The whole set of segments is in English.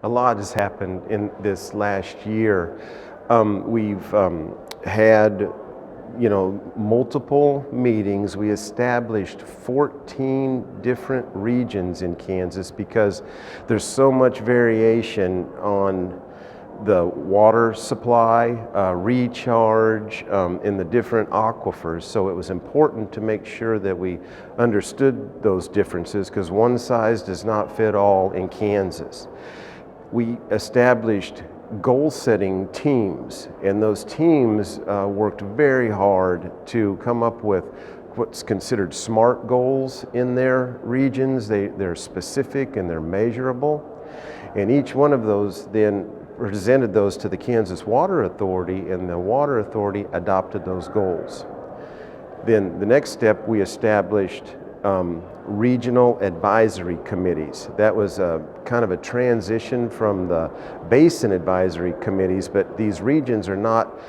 A lot has happened in this last year. We've had, multiple meetings. We established 14 different regions in Kansas because there's so much variation on the water supply, recharge in the different aquifers. So it was important to make sure that we understood those differences because one size does not fit all in Kansas. We established goal-setting teams, and those teams worked very hard to come up with what's considered SMART goals in their regions. They're specific and they're measurable, and each one of those then presented those to the Kansas Water Authority, and the Water Authority adopted those goals. Then the next step, we established regional advisory committees. That was kind of a transition from the basin advisory committees, but these regions are not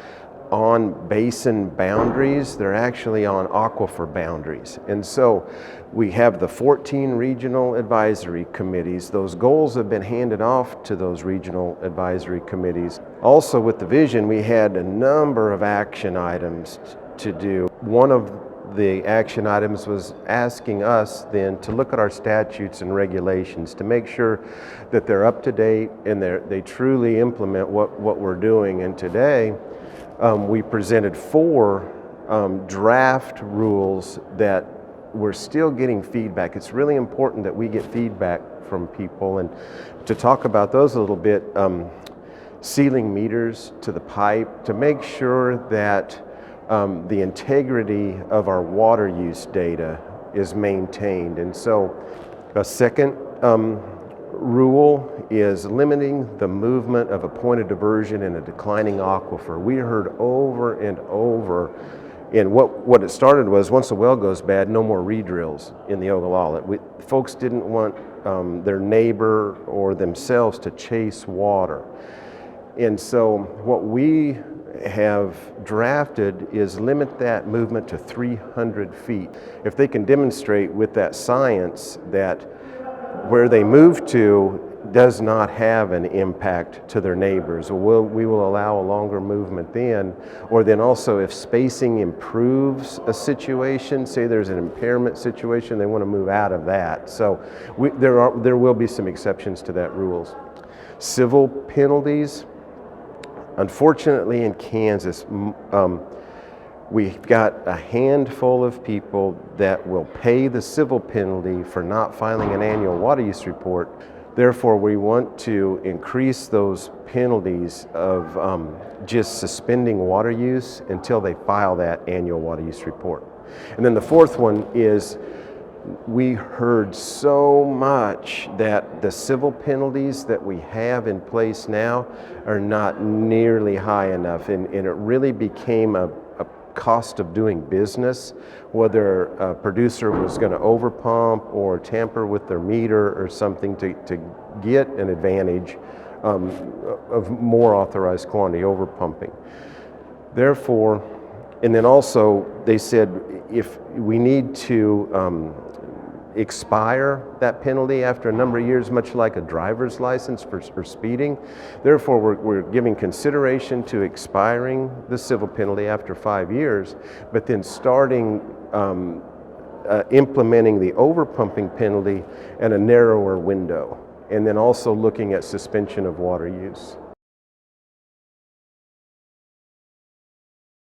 on basin boundaries, they're actually on aquifer boundaries. And so we have the 14 regional advisory committees. Those goals have been handed off to those regional advisory committees. Also with the vision, we had a number of action items to do. One of the action items was asking us then to look at our statutes and regulations to make sure that they're up to date and they truly implement what we're doing. And today we presented 4 draft rules that we're still getting feedback. It's really important that we get feedback from people, and to talk about those a little bit, sealing meters to the pipe to make sure that the integrity of our water use data is maintained. And so a second rule is limiting the movement of a point of diversion in a declining aquifer. We heard over and over, and what it started was once a well goes bad, no more re-drills in the Ogallala. Folks didn't want their neighbor or themselves to chase water. And so what we have drafted is limit that movement to 300 feet. If they can demonstrate with that science that where they move to does not have an impact to their neighbors, we will allow a longer movement then. Or then also if spacing improves a situation, say there's an impairment situation, they want to move out of that. So there will be some exceptions to that rules. Civil penalties. Unfortunately, in Kansas, we've got a handful of people that will pay the civil penalty for not filing an annual water use report. Therefore, we want to increase those penalties of just suspending water use until they file that annual water use report. And then the fourth one is we heard so much that the civil penalties that we have in place now are not nearly high enough, and it really became a cost of doing business, whether a producer was going to overpump or tamper with their meter or something to get an advantage of more authorized quantity overpumping. Therefore, and then also they said if we need to expire that penalty after a number of years, much like a driver's license for speeding. Therefore, we're giving consideration to expiring the civil penalty after 5 years, but then starting implementing the overpumping penalty in a narrower window, and then also looking at suspension of water use.